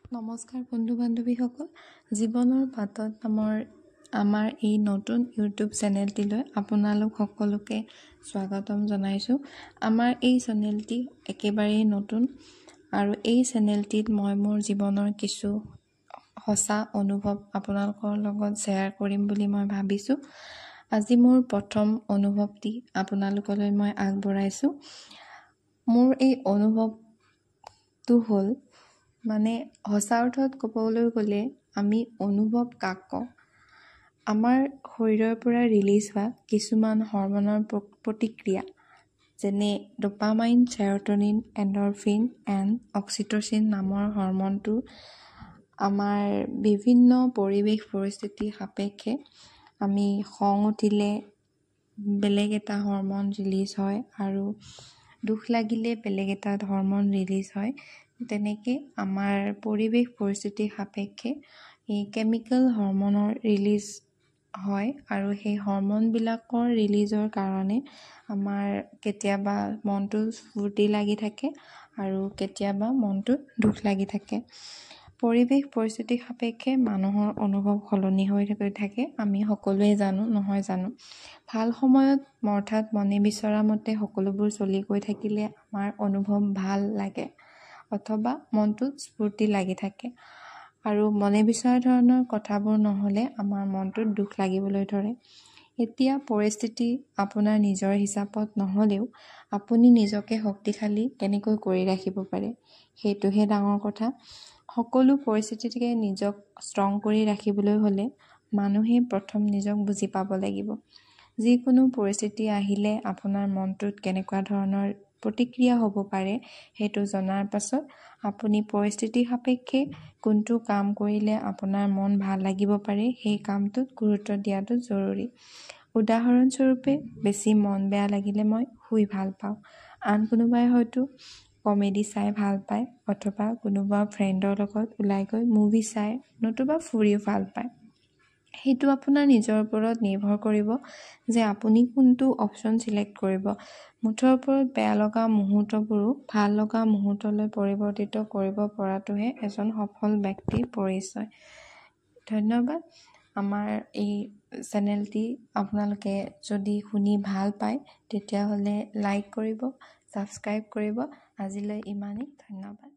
নমস্কাৰ বন্ধু বান্ধৱীসকল, জীৱনৰ বাটত আমাৰ এই নতুন ইউটিউব চেনেলটিলৈ আপোনালোক সকলোকে স্বাগতম জনাইছোঁ। আমাৰ এই চেনেলটি একেবাৰেই নতুন আৰু এই চেনেলটিত মই মোৰ জীৱনৰ কিছু সঁচা অনুভৱ আপোনালোকৰ লগত শ্বেয়াৰ কৰিম বুলি মই ভাবিছোঁ। আজি মোৰ প্ৰথম অনুভৱটি আপোনালোকলৈ মই আগবঢ়াইছোঁ। মোৰ এই অনুভৱটো হ'ল সঁচা অৰ্থত ক'বলৈ গ'লে আমি অনুভৱ কাক কওঁ? আমাৰ শৰীৰৰ পৰা ৰিলিজ হোৱা কিছুমান হৰমনৰ প্ৰতিক্ৰিয়া, যেনে dopamine, serotonin, endorphin and oxytocin নামৰ হৰমনটো আমাৰ বিভিন্ন পৰিৱেশ পৰিস্থিতি সাপেক্ষে আমি খং উঠিলে বেলেগ এটা হৰমন ৰিলিজ হয় আৰু দুখ লাগিলে বেলেগ এটা হৰমন ৰিলিজ হয়। তেনেকৈ আমাৰ পৰিৱেশ পৰিস্থিতি সাপেক্ষে এই কেমিকেল হৰমনৰ ৰিলিজ হয় আৰু সেই হৰমনবিলাকৰ ৰিলিজৰ কাৰণে আমাৰ কেতিয়াবা মনটো ফূৰ্তি লাগি থাকে আৰু কেতিয়াবা মনটো দুখ লাগি থাকে। পৰিৱেশ পৰিস্থিতি সাপেক্ষে মানুহৰ অনুভৱ সলনি হৈ থাকে, আমি সকলোৱে জানো, নহয় জানো? ভাল সময়ত অৰ্থাৎ মনে বিচৰা মতে সকলোবোৰ চলি গৈ থাকিলে আমাৰ অনুভৱ ভাল লাগে অথবা মনটোত স্ফূৰ্তি লাগি থাকে আৰু মনে বিচৰা ধৰণৰ কথাবোৰ নহ'লে আমাৰ মনটোত দুখ লাগিবলৈ ধৰে। এতিয়া পৰিস্থিতি আপোনাৰ নিজৰ হিচাপত নহ'লেও আপুনি নিজকে শক্তিশালী কেনেকৈ কৰি ৰাখিব পাৰে, সেইটোহে ডাঙৰ কথা। সকলো পৰিস্থিতিকে নিজক ষ্ট্ৰং কৰি ৰাখিবলৈ হ'লে মানুহে প্ৰথম নিজক বুজি পাব লাগিব। যিকোনো পৰিস্থিতি আহিলে আপোনাৰ মনটোত কেনেকুৱা ধৰণৰ প্ৰতিক্ৰিয়া হ'ব পাৰে সেইটো জনাৰ পাছত আপুনি পৰিস্থিতি সাপেক্ষে কোনটো কাম কৰিলে আপোনাৰ মন ভাল লাগিব পাৰে সেই কামটোত গুৰুত্ব দিয়াটো জৰুৰী। উদাহৰণস্বৰূপে, বেছি মন বেয়া লাগিলে মই শুই ভাল পাওঁ, আন কোনোবাই হয়তো কমেডি চাই ভাল পায় অথবা কোনোবা ফ্ৰেণ্ডৰ লগত ওলাই গৈ মুভি চাই নতুবা ফুৰিও ভাল পায়। সেইটো আপোনাৰ নিজৰ ওপৰত নিৰ্ভৰ কৰিব যে আপুনি কোনটো অপশ্যন চিলেক্ট কৰিব। মুঠৰ ওপৰত বেয়া লগা মুহূৰ্তবোৰো ভাল লগা মুহূৰ্তলৈ পৰিৱৰ্তিত কৰিব পৰাটোহে এজন সফল ব্যক্তিৰ পৰিচয়। ধন্যবাদ। আমাৰ এই চেনেলটি আপোনালোকে যদি শুনি ভাল পায় তেতিয়াহ'লে লাইক কৰিব, ছাবস্ক্ৰাইব কৰিব। আজিলৈ ইমানেই, ধন্যবাদ।